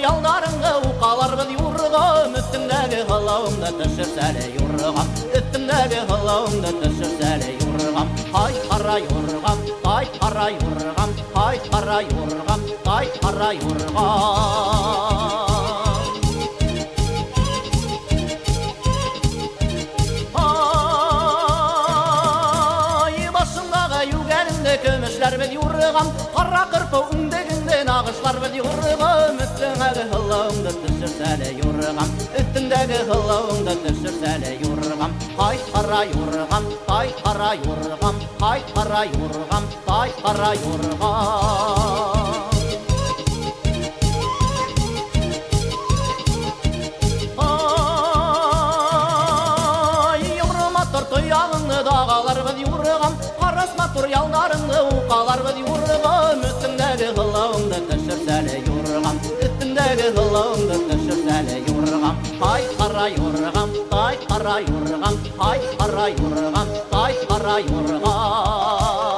yallarını uqalar biz yurğam, üstündeki hılavımda düşürsele yurğam, üstündeki hılavımda düşürsele yurğam. Hay para yurğam, hay para yurğam, hay para yurğam, hay para yurğam. Kömüşler biz yurğam, qara qırpı ündeginde nağışlar biz yurğam, üstündeki hılavımda düşürsele yurğam, üstündeki hılavımda düşürsele yurğam. Hay para yurğam, hay para yurğam, hay para yurğam, hay para yurğam. Yağını dağalar biz yurğam, qarasma tur yallarını uqalar biz yurğam, üstündeki hılavımda düşürsele yurğam, üstündeki hılavımda düşürsele yurğam. Hay para yurğam, hay para yurğam, hay para yurğam, hay para yurğam.